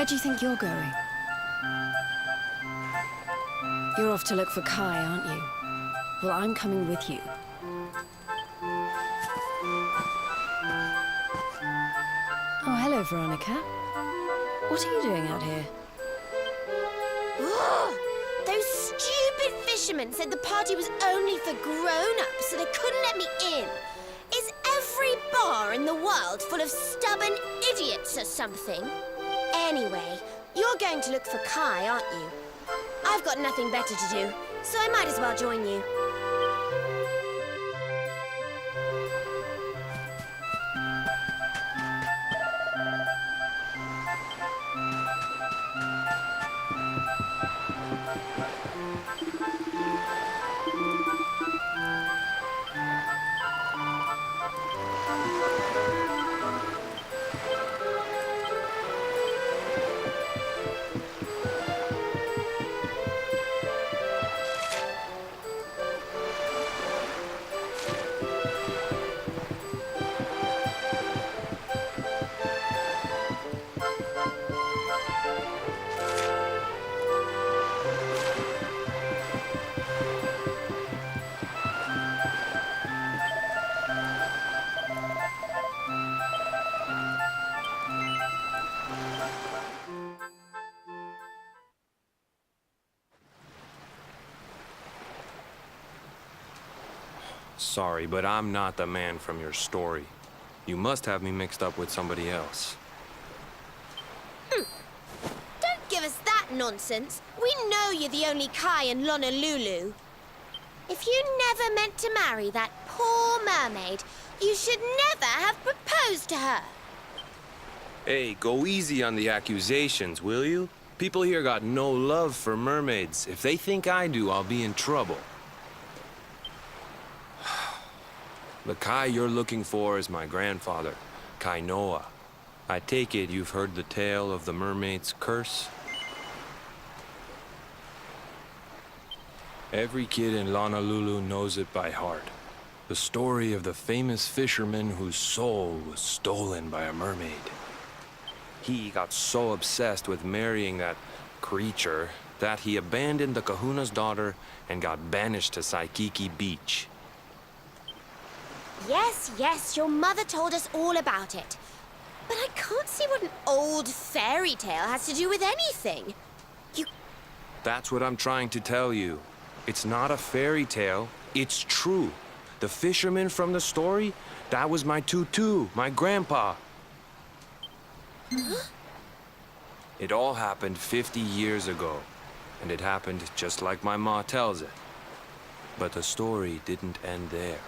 do you think you're going? You're off to look for Kai, aren't you? Well, I'm coming with you. Oh, hello, Veronica. What are you doing out here? Those stupid fishermen said the party was only for grown-ups, so they couldn't let me in. Is every bar in the world full of stubborn idiots or something? Anyway, you're going to look for Kai, aren't you? I've got nothing better to do, so I might as well join you. Sorry, but I'm not the man from your story. You must have me mixed up with somebody else. Don't give us that nonsense. We know you're the only Kai in Honolulu. If you never meant to marry that poor mermaid, you should never have proposed to her. Hey, go easy on the accusations, will you? People here got no love for mermaids. If they think I do, I'll be in trouble. The Kai you're looking for is my grandfather, Kai Noah. I take it you've heard the tale of the mermaid's curse? Every kid in Honolulu knows it by heart. The story of the famous fisherman whose soul was stolen by a mermaid. He got so obsessed with marrying that creature that he abandoned the kahuna's daughter and got banished to Saikiki Beach. Yes, your mother told us all about it. But I can't see what an old fairy tale has to do with anything. That's what I'm trying to tell you. It's not a fairy tale, it's true. The fisherman from the story, that was my tutu, my grandpa. Huh? It all happened 50 years ago, and it happened just like my ma tells it. But the story didn't end there.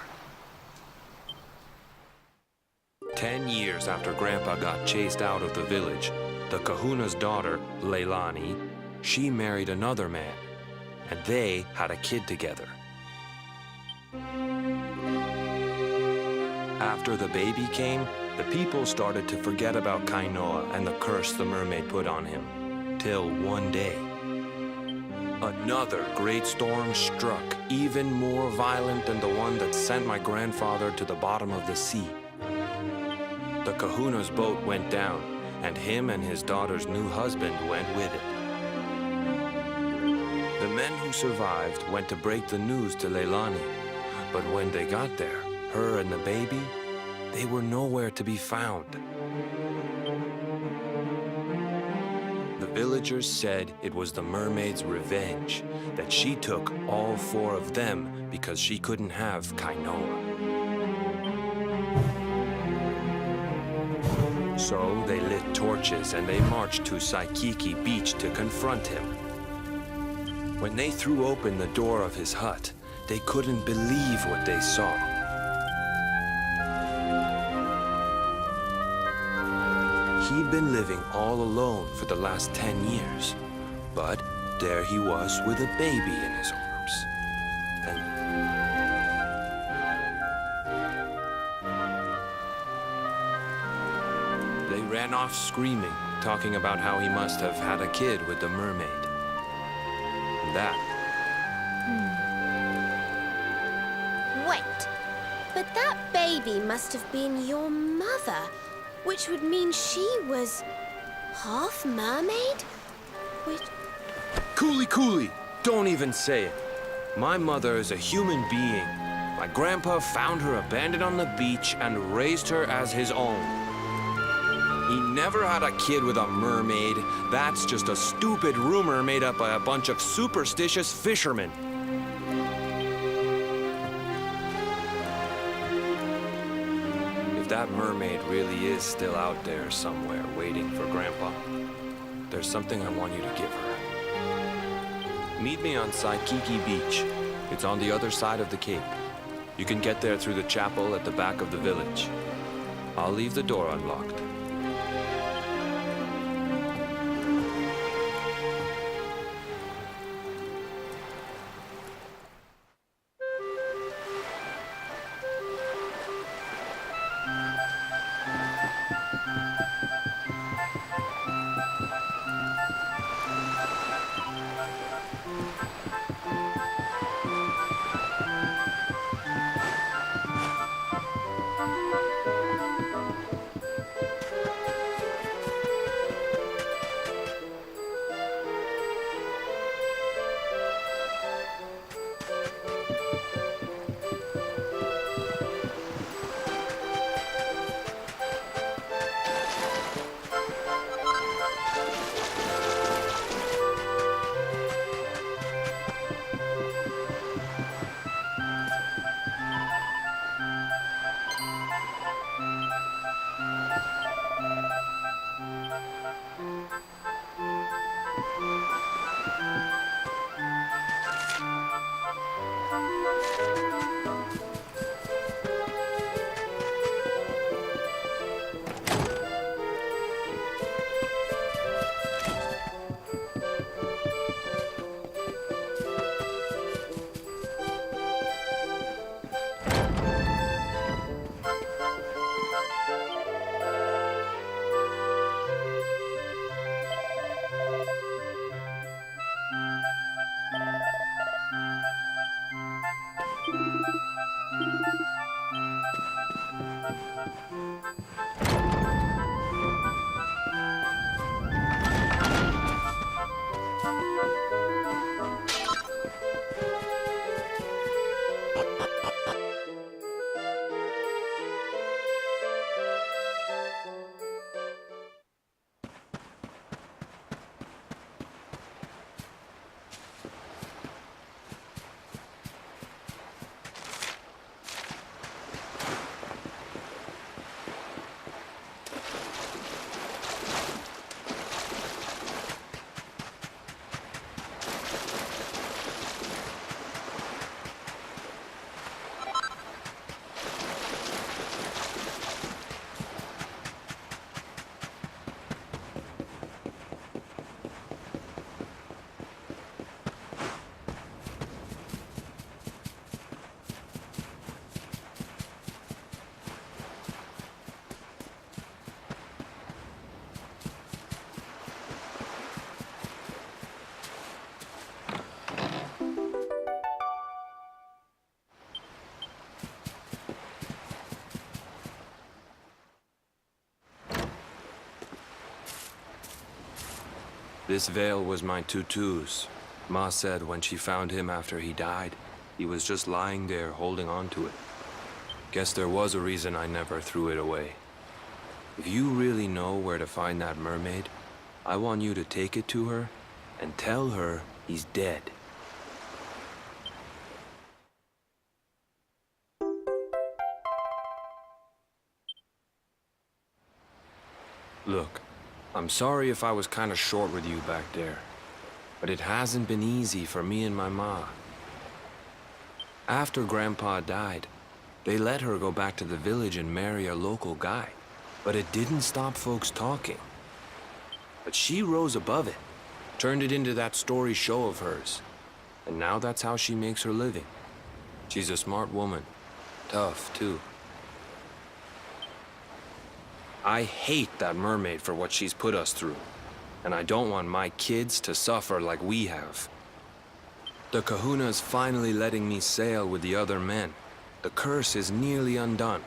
10 years after Grandpa got chased out of the village, the kahuna's daughter, Leilani, she married another man, and they had a kid together. After the baby came, the people started to forget about Kainoa and the curse the mermaid put on him. Till one day, another great storm struck, even more violent than the one that sent my grandfather to the bottom of the sea. The kahuna's boat went down, and him and his daughter's new husband went with it. The men who survived went to break the news to Leilani, but when they got there, her and the baby, they were nowhere to be found. The villagers said it was the mermaid's revenge, that she took all four of them because she couldn't have Kainoa. So they lit torches and they marched to Saikiki Beach to confront him. When they threw open the door of his hut, they couldn't believe what they saw. He'd been living all alone for the last 10 years, but there he was with a baby in his arms. And they ran off screaming, talking about how he must have had a kid with the mermaid. And that. Wait, but that baby must have been your mother, which would mean she was half mermaid? Which... Cooley! Don't even say it. My mother is a human being. My grandpa found her abandoned on the beach and raised her as his own. He never had a kid with a mermaid. That's just a stupid rumor made up by a bunch of superstitious fishermen. If that mermaid really is still out there somewhere waiting for Grandpa, there's something I want you to give her. Meet me on Saikiki Beach. It's on the other side of the cape. You can get there through the chapel at the back of the village. I'll leave the door unlocked. This veil was my tutu's. Ma said when she found him after he died, he was just lying there holding on to it. Guess there was a reason I never threw it away. If you really know where to find that mermaid, I want you to take it to her and tell her he's dead. Look, I'm sorry if I was kind of short with you back there, but it hasn't been easy for me and my ma. After Grandpa died, they let her go back to the village and marry a local guy, but it didn't stop folks talking. But she rose above it, turned it into that story show of hers, and now that's how she makes her living. She's a smart woman, tough too. I hate that mermaid for what she's put us through, and I don't want my kids to suffer like we have. The kahuna's finally letting me sail with the other men. The curse is nearly undone.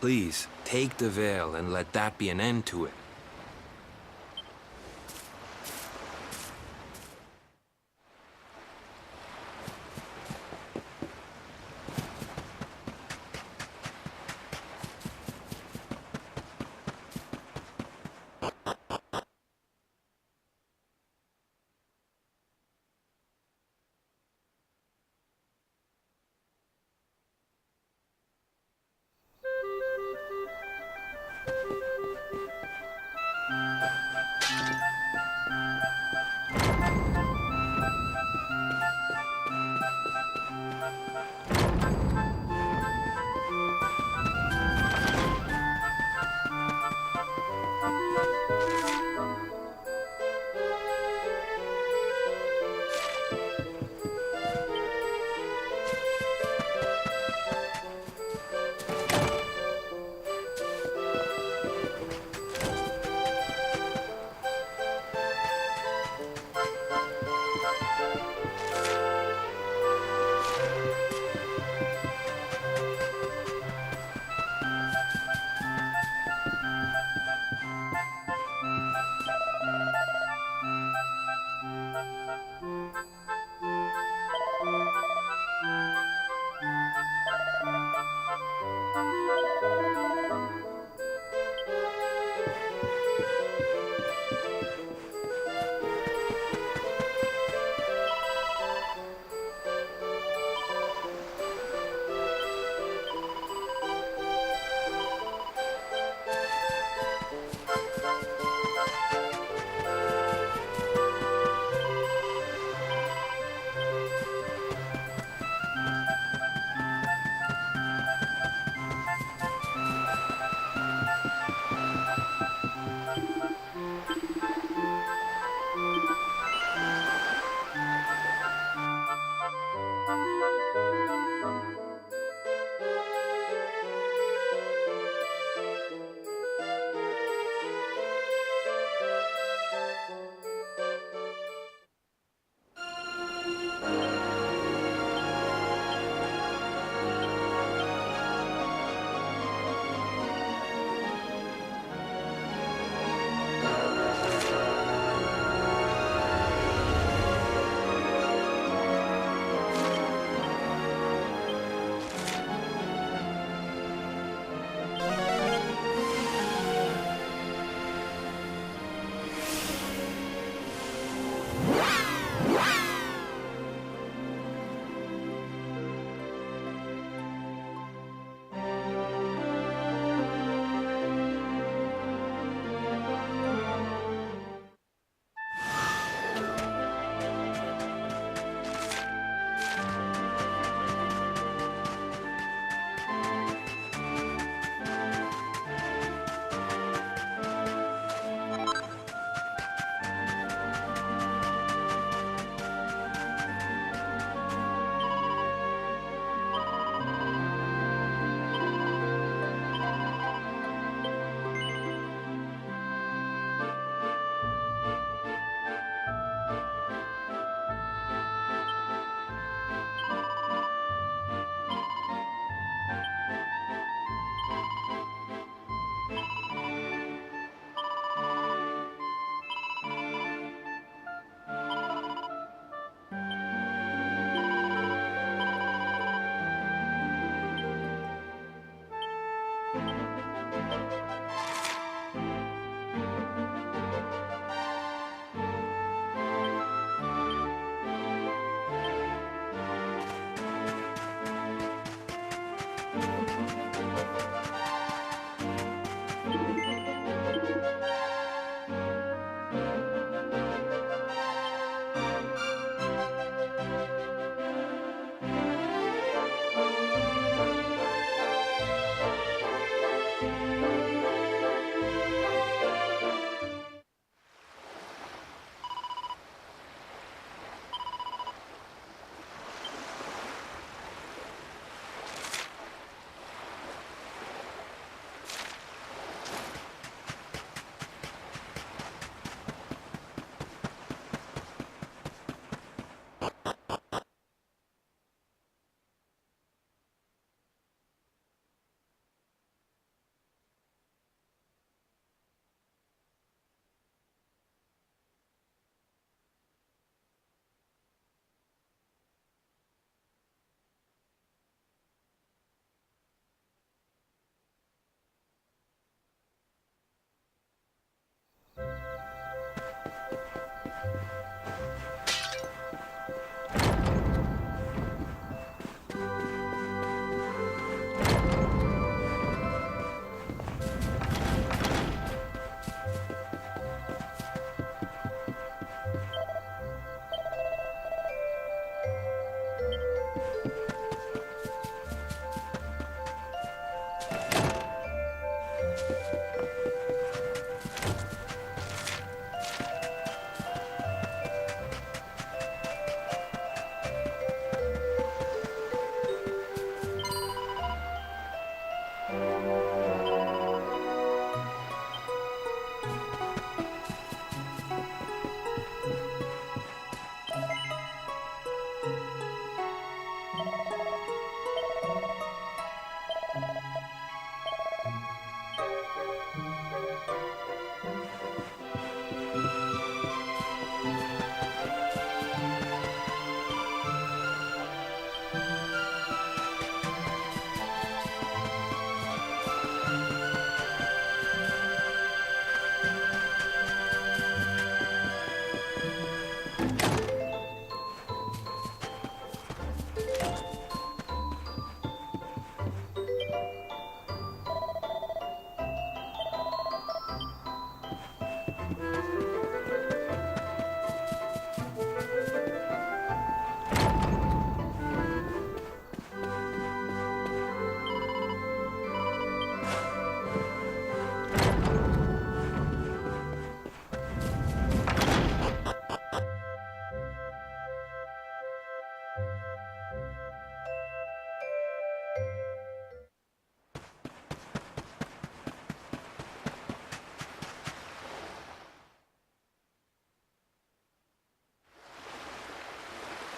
Please, take the veil and let that be an end to it.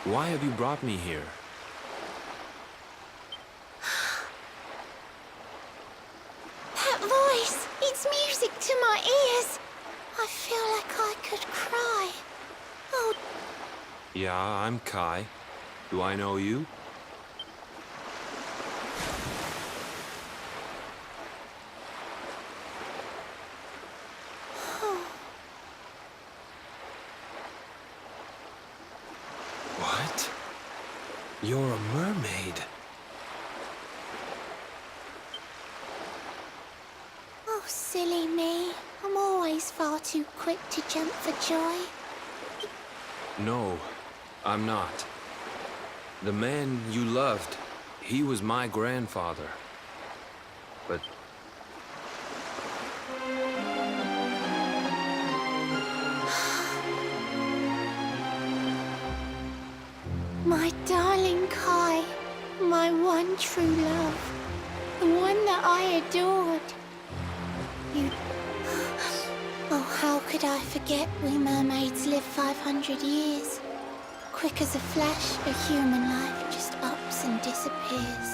Why have you brought me here? That voice! It's music to my ears! I feel like I could cry. Oh, Yeah, I'm Kai. Do I know you? What? You're a mermaid. oh, silly me. I'm always far too quick to jump for joy. No, I'm not. The man you loved, he was my grandfather. But My darling Kai, my one true love, the one that I adored. You... Oh, how could I forget we mermaids live 500 years? Quick as a flash, a human life just ups and disappears.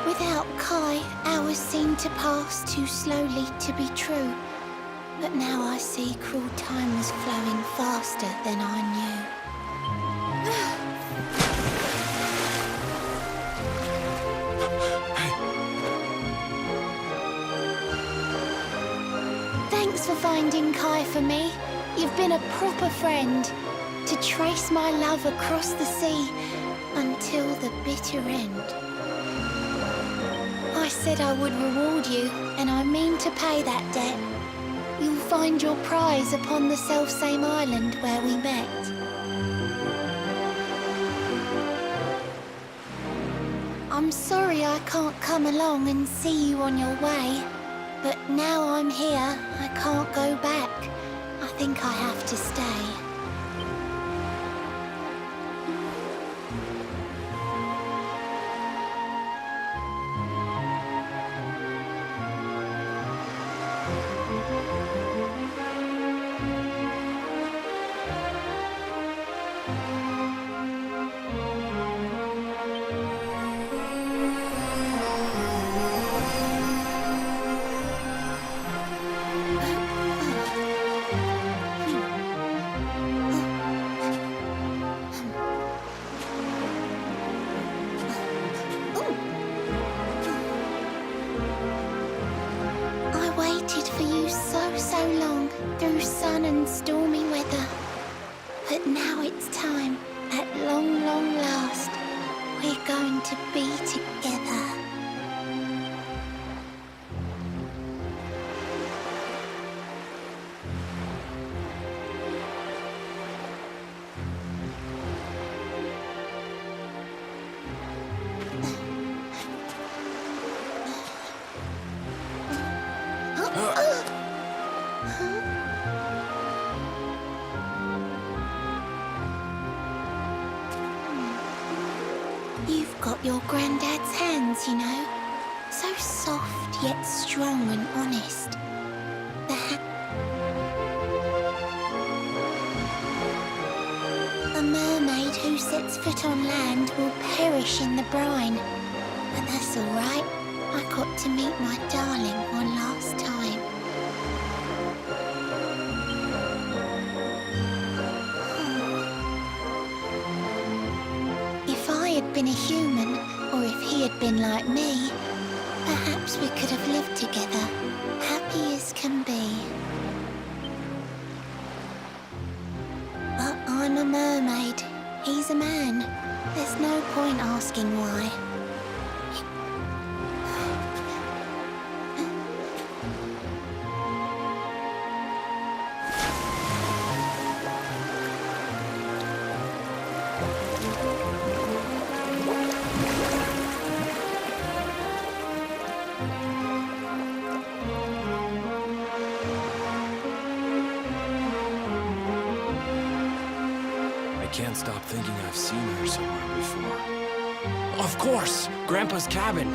Without Kai, hours seem to pass too slowly to be true. But now I see cruel time was flowing faster than I knew. Thanks for finding Kai for me. You've been a proper friend. To trace my love across the sea until the bitter end. I said I would reward you, and I mean to pay that debt. You'll find your prize upon the selfsame island where we met. I'm sorry I can't come along and see you on your way. But now I'm here, I can't go back. I think I have to stay. So long through sun and stormy weather. But now it's time, at long, long last, we're going to be together. You've got your granddad's hands, you know. So soft yet strong and honest. A mermaid who sets foot on land will perish in the brine. But that's all right. I got to meet my darling one last time. If I had been a human, or if he had been like me, perhaps we could have lived together, happy as can be. But I'm a mermaid. He's a man. There's no point asking why. I can't stop thinking I've seen her somewhere before. Of course! Grandpa's cabin!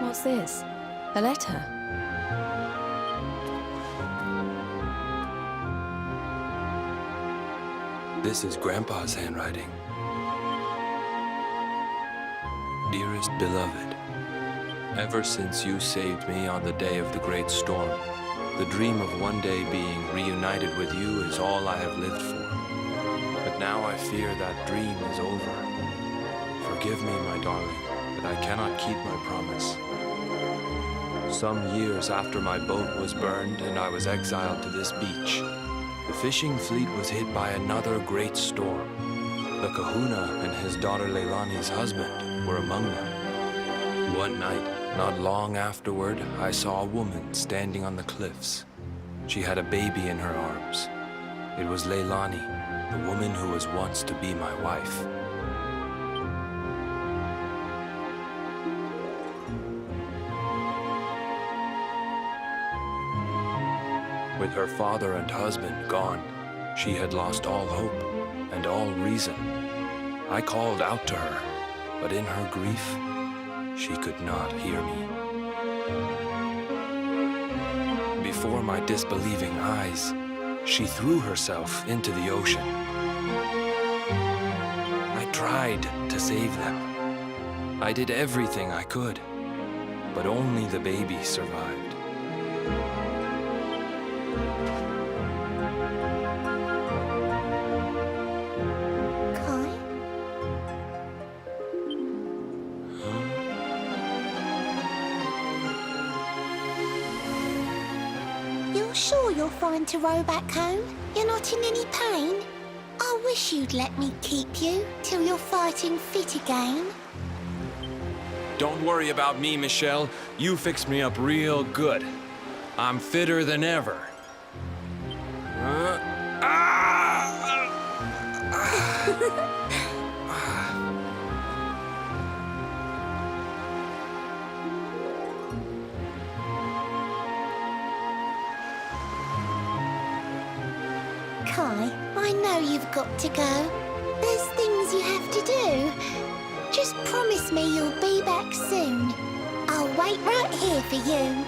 What's this? A letter? This is Grandpa's handwriting. Dearest beloved, ever since you saved me on the day of the great storm, the dream of one day being reunited with you is all I have lived for. But now I fear that dream is over. Forgive me, my darling, but I cannot keep my promise. Some years after my boat was burned and I was exiled to this beach, the fishing fleet was hit by another great storm. The kahuna and his daughter Leilani's husband were among them. One night, not long afterward, I saw a woman standing on the cliffs. She had a baby in her arms. It was Leilani, the woman who was once to be my wife. With her father and husband gone, she had lost all hope and all reason. I called out to her, but in her grief, she could not hear me. Before my disbelieving eyes, she threw herself into the ocean. I tried to save them. I did everything I could, but only the baby survived. Sure you're fine to row back home? You're not in any pain? I wish you'd let me keep you till you're fighting fit again. Don't worry about me, Michelle. You fixed me up real good. I'm fitter than ever. Kai, I know you've got to go. There's things you have to do. Just promise me you'll be back soon. I'll wait right here for you.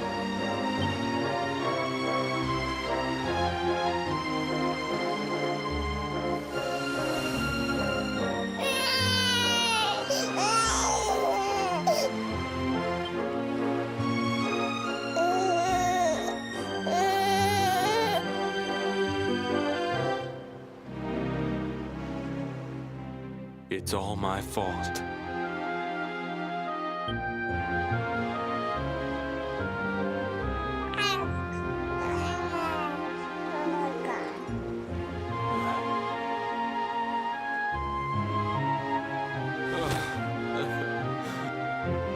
It's all my fault.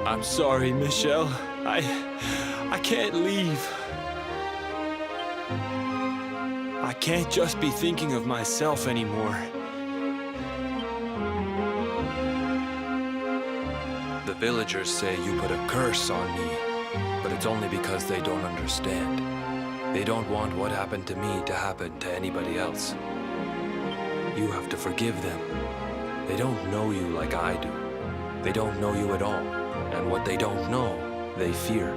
I'm sorry, Michelle. I can't leave. I can't just be thinking of myself anymore. The villagers say you put a curse on me, but it's only because they don't understand. They don't want what happened to me to happen to anybody else. You have to forgive them. They don't know you like I do. They don't know you at all, and what they don't know, they fear.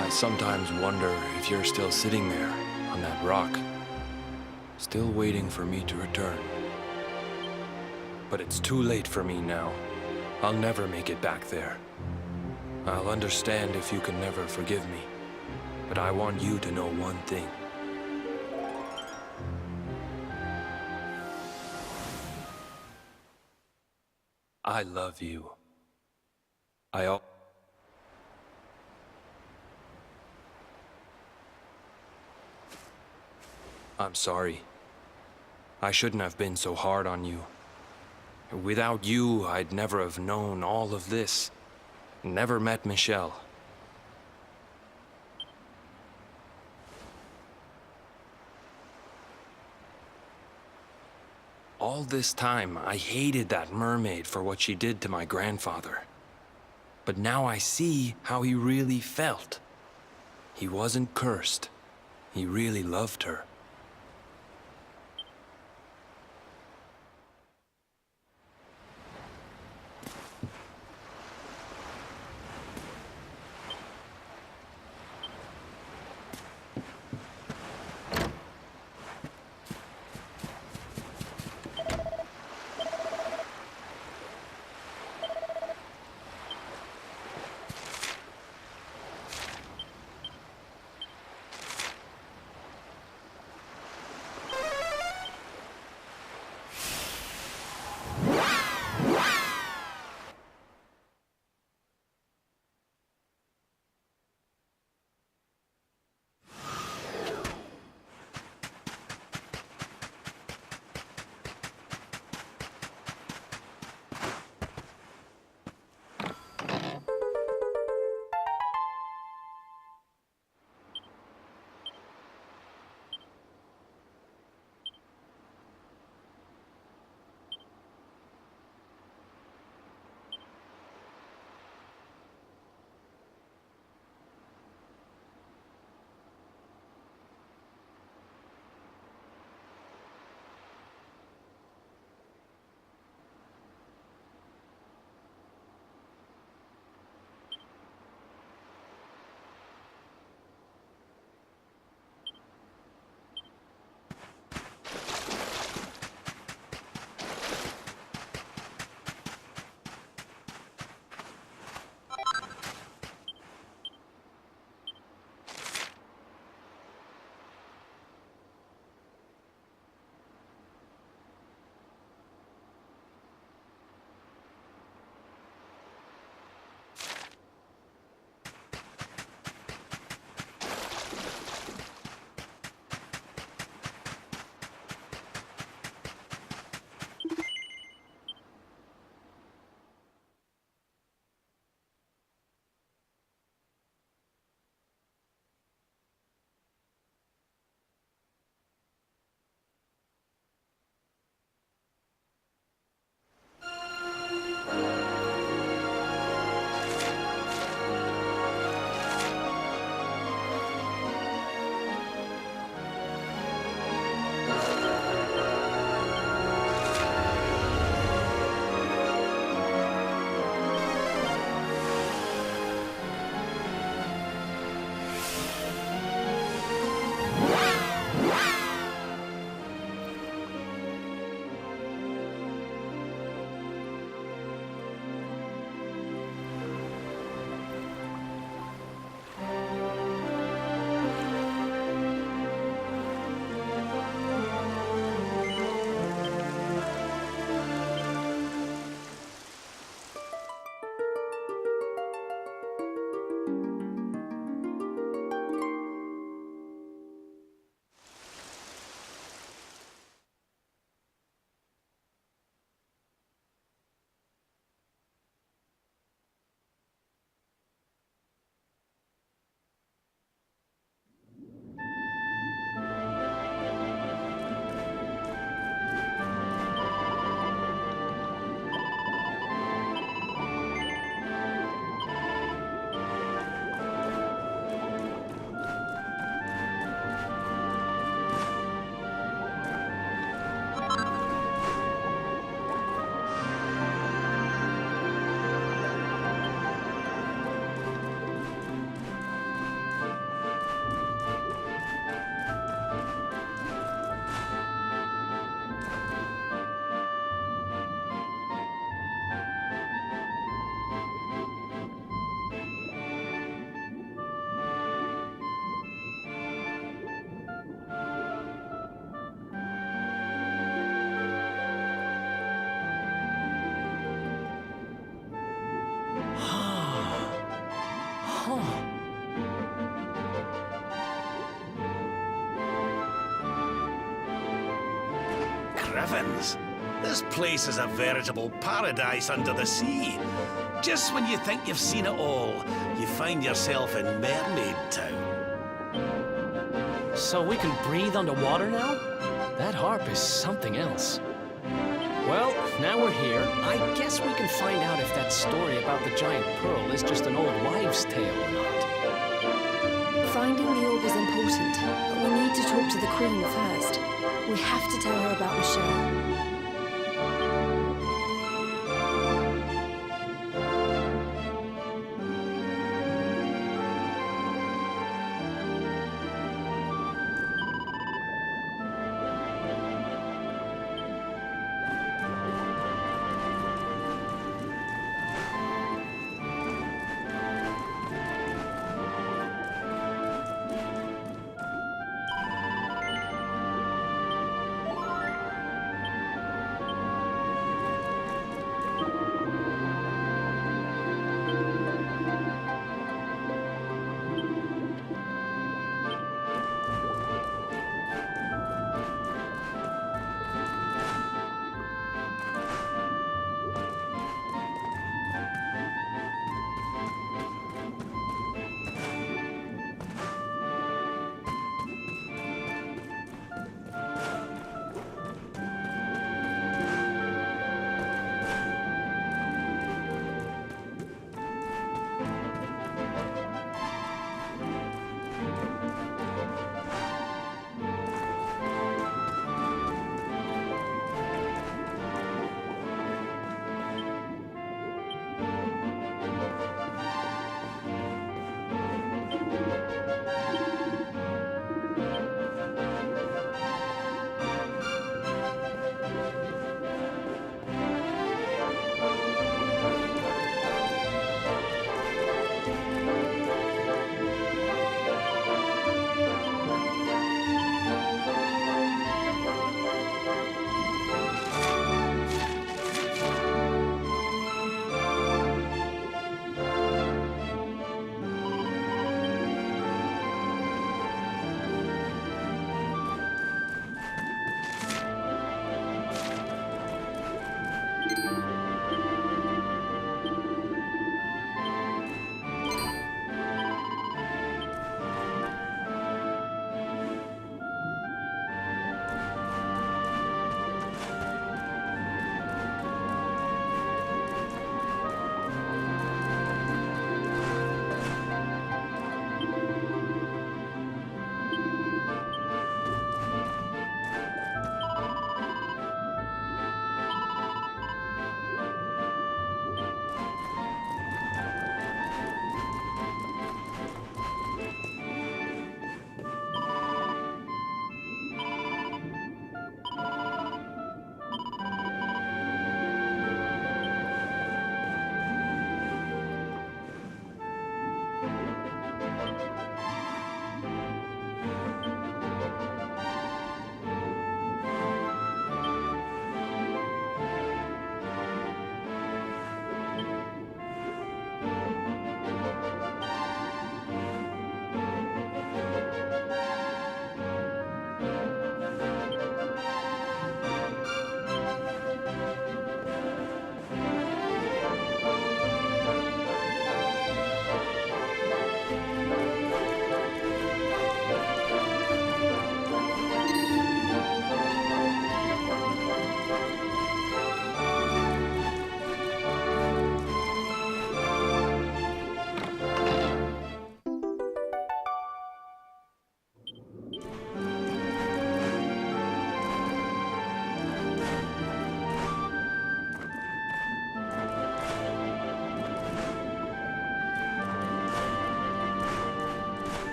I sometimes wonder if you're still sitting there on that rock, still waiting for me to return. But it's too late for me now. I'll never make it back there. I'll understand if you can never forgive me, but I want you to know one thing. I love you. I'm sorry. I shouldn't have been so hard on you. Without you, I'd never have known all of this. Never met Michelle. All this time, I hated that mermaid for what she did to my grandfather. But now I see how he really felt. He wasn't cursed. He really loved her. Griffins, this place is a veritable paradise under the sea. Just when you think you've seen it all, you find yourself in Mermaid Town. So we can breathe underwater now? That harp is something else. Well, now we're here. I guess we can find out if that story about the giant pearl is just an old wives' tale or not. Finding the orb is important, but we need to talk to the Queen first. We have to tell her about Michelle.